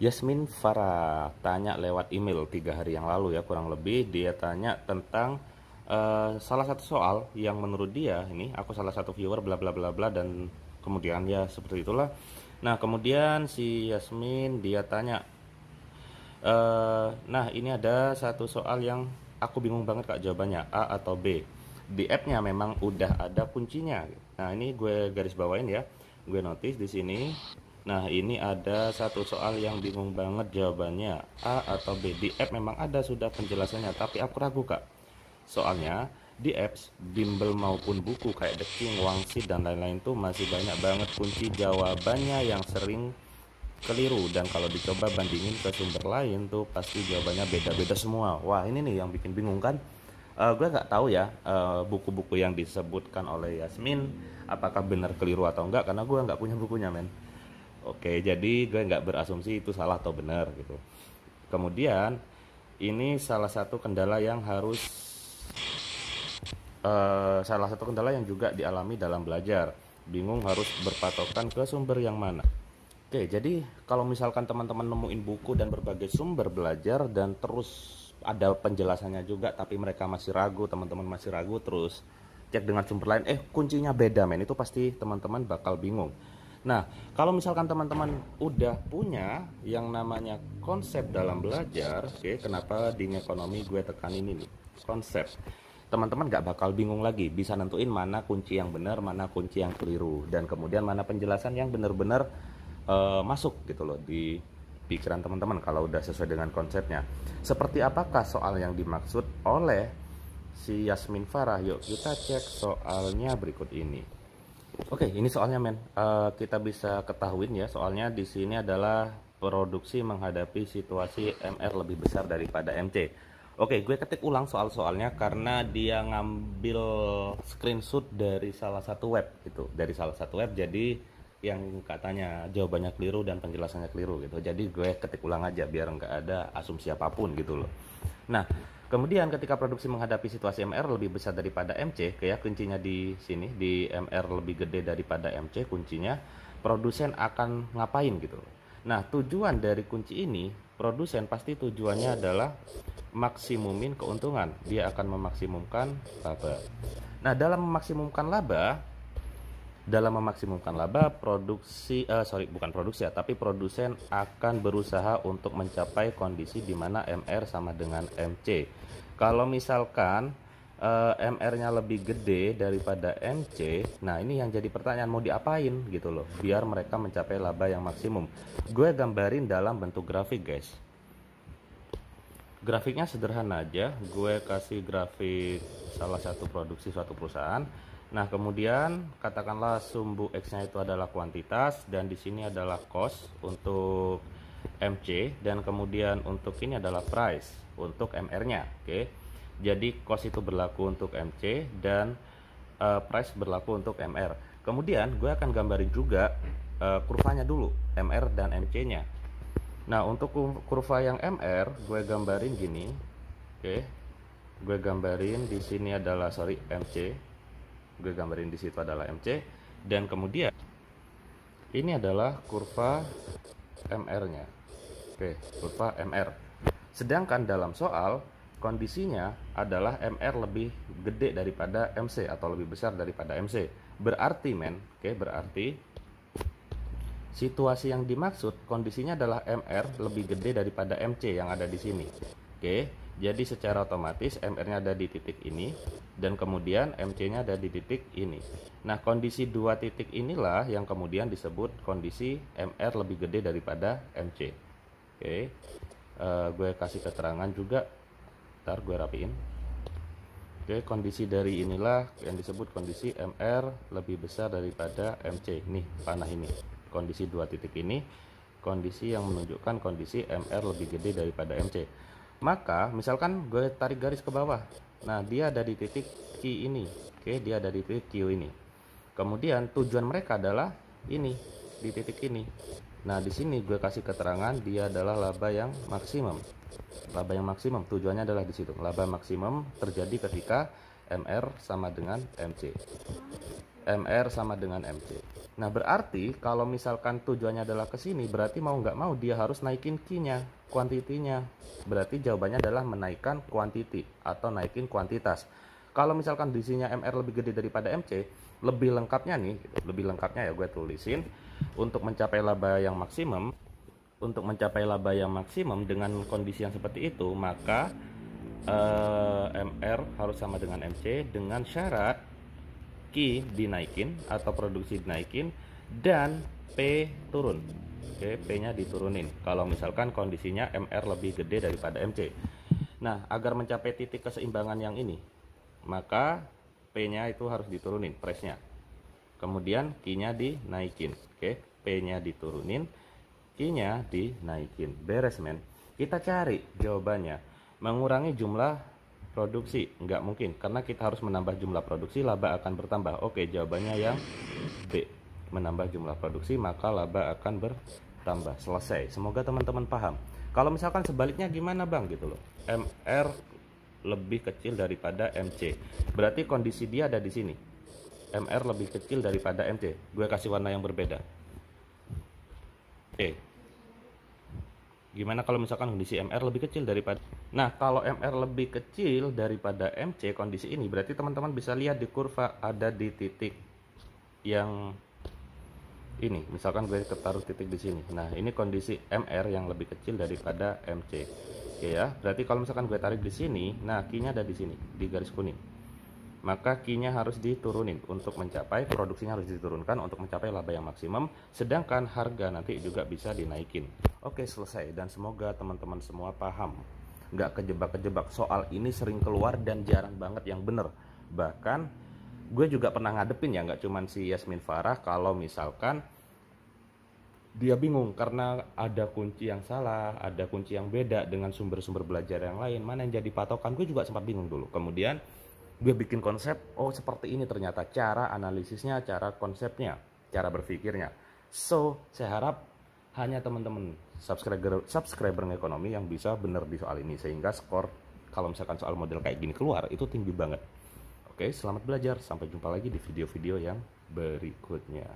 Yasmin Farah tanya lewat email 3 hari yang lalu ya, kurang lebih. Dia tanya tentang salah satu soal yang menurut dia, ini aku salah satu viewer bla bla bla bla, dan kemudian ya seperti itulah. Nah kemudian si Yasmin dia tanya, nah ini ada satu soal yang aku bingung banget kak, jawabannya A atau B. Di appnya memang udah ada kuncinya. Nah ini gue garis bawain ya, gue notice di sini. Nah ini ada satu soal yang bingung banget jawabannya A atau B. Di app memang ada sudah penjelasannya, tapi aku ragu kak. Soalnya di apps bimbel maupun buku kayak The King, Wangsit dan lain-lain tuh masih banyak banget kunci jawabannya yang sering keliru, dan kalau dicoba bandingin ke sumber lain tuh pasti jawabannya beda-beda semua. Wah ini nih yang bikin bingung kan. Gue nggak tahu ya buku-buku yang disebutkan oleh Yasmin apakah benar keliru atau enggak, karena gue nggak punya bukunya men. Oke, jadi gue nggak berasumsi itu salah atau benar gitu. Kemudian ini salah satu kendala yang juga dialami dalam belajar. Bingung harus berpatokan ke sumber yang mana. Oke, jadi kalau misalkan teman-teman nemuin buku dan berbagai sumber belajar dan terus ada penjelasannya juga, tapi mereka masih ragu, teman-teman masih ragu, terus cek dengan sumber lain, kuncinya beda men, itu pasti teman-teman bakal bingung. Nah, kalau misalkan teman-teman udah punya yang namanya konsep dalam belajar, oke, kenapa di ekonomi gue tekan ini nih, konsep. Teman-teman gak bakal bingung lagi, bisa nentuin mana kunci yang benar, mana kunci yang keliru, dan kemudian mana penjelasan yang benar-benar masuk gitu loh di pikiran teman-teman kalau udah sesuai dengan konsepnya. Seperti apakah soal yang dimaksud oleh si Yasmin Farah? Yuk kita cek soalnya berikut ini. Oke, ini soalnya men. Kita bisa ketahuin ya, soalnya di sini adalah produksi menghadapi situasi MR lebih besar daripada MC. Oke, gue ketik ulang soal-soalnya karena dia ngambil screenshot dari salah satu web gitu, jadi yang katanya jawabannya keliru dan penjelasannya keliru gitu. Jadi gue ketik ulang aja biar nggak ada asumsi apapun gitu loh. Nah, kemudian ketika produksi menghadapi situasi MR lebih besar daripada MC, kayak kuncinya di sini, di MR lebih gede daripada MC, kuncinya produsen akan ngapain gitu. Nah, tujuan dari kunci ini, produsen pasti tujuannya adalah maksimumin keuntungan. Dia akan memaksimumkan laba. Nah, dalam memaksimumkan laba, produsen akan berusaha untuk mencapai kondisi di mana MR sama dengan MC. Kalau misalkan MR-nya lebih gede daripada MC, nah ini yang jadi pertanyaan, mau diapain gitu loh biar mereka mencapai laba yang maksimum. Gue gambarin dalam bentuk grafik guys. Grafiknya sederhana aja, gue kasih grafik salah satu produksi suatu perusahaan. Nah, kemudian katakanlah sumbu X-nya itu adalah kuantitas, dan di sini adalah cost untuk MC, dan kemudian untuk ini adalah price untuk MR-nya. Oke. Jadi cost itu berlaku untuk MC dan price berlaku untuk MR. Kemudian gue akan gambarin juga kurvanya dulu, MR dan MC-nya. Nah, untuk kurva yang MR gue gambarin gini. Oke. Gue gambarin di sini adalah MC. Gue gambarin di situ adalah MC, dan kemudian ini adalah kurva MR-nya. Oke, kurva MR. Sedangkan dalam soal kondisinya adalah MR lebih gede daripada MC atau lebih besar daripada MC. Berarti berarti situasi yang dimaksud kondisinya adalah MR lebih gede daripada MC yang ada di sini. Oke, jadi secara otomatis MR-nya ada di titik ini dan kemudian MC-nya ada di titik ini. Nah, kondisi dua titik inilah yang kemudian disebut kondisi MR lebih gede daripada MC. Oke, gue kasih keterangan juga. Ntar gue rapiin. Oke, kondisi dari inilah yang disebut kondisi MR lebih besar daripada MC. Nih, panah ini. Kondisi dua titik ini, kondisi yang menunjukkan kondisi MR lebih gede daripada MC. Maka, misalkan gue tarik garis ke bawah. Nah, dia ada di titik Q ini. Oke, dia ada di titik Q ini. Kemudian tujuan mereka adalah ini, di titik ini. Nah, di sini gue kasih keterangan dia adalah laba yang maksimum. Laba yang maksimum tujuannya adalah di situ. Laba maksimum terjadi ketika MR sama dengan MC. MR sama dengan MC. Nah, berarti kalau misalkan tujuannya adalah ke sini, berarti mau nggak mau dia harus naikin Q-nya, kuantitinya. Berarti jawabannya adalah menaikkan quantity atau naikin kuantitas. Kalau misalkan diisinya MR lebih gede daripada MC, lebih lengkapnya nih, lebih lengkapnya ya gue tulisin, untuk mencapai laba yang maksimum, dengan kondisi yang seperti itu, maka MR harus sama dengan MC dengan syarat Q dinaikin atau produksi dinaikin dan P turun. Oke, P-nya diturunin kalau misalkan kondisinya MR lebih gede daripada MC. Nah, agar mencapai titik keseimbangan yang ini, maka P-nya itu harus diturunin, price-nya. Kemudian Q-nya dinaikin. Oke, P-nya diturunin, Q-nya dinaikin. Beres, men. Kita cari jawabannya. Mengurangi jumlah produksi. Nggak mungkin, karena kita harus menambah jumlah produksi, laba akan bertambah. Oke, jawabannya yang B. Menambah jumlah produksi, maka laba akan bertambah. Selesai. Semoga teman-teman paham. Kalau misalkan sebaliknya gimana, Bang? Gitu loh. MR lebih kecil daripada MC. Berarti kondisi dia ada di sini. MR lebih kecil daripada MC. Gue kasih warna yang berbeda. Oke. Gimana kalau misalkan kondisi MR lebih kecil daripada... Nah, kalau MR lebih kecil daripada MC kondisi ini, berarti teman-teman bisa lihat di kurva ada di titik yang ini. Misalkan gue taruh titik di sini. Nah, ini kondisi MR yang lebih kecil daripada MC. Oke ya, berarti kalau misalkan gue tarik di sini, nah Q-nya ada di sini, di garis kuning. Maka Q-nya harus diturunin untuk mencapai, produksinya harus diturunkan untuk mencapai laba yang maksimum, sedangkan harga nanti juga bisa dinaikin. Oke, selesai, dan semoga teman-teman semua paham. Nggak kejebak-kejebak, soal ini sering keluar dan jarang banget yang bener. Bahkan gue juga pernah ngadepin ya, nggak cuman si Yasmin Farah, kalau misalkan dia bingung karena ada kunci yang salah, ada kunci yang beda dengan sumber-sumber belajar yang lain, mana yang jadi patokan. Gue juga sempat bingung dulu. Kemudian gue bikin konsep, oh seperti ini ternyata cara analisisnya, cara konsepnya, cara berpikirnya. So, saya harap hanya teman-teman subscriber ekonomi yang bisa bener di soal ini, sehingga skor kalau misalkan soal model kayak gini keluar itu tinggi banget. Oke, selamat belajar, sampai jumpa lagi di video-video yang berikutnya.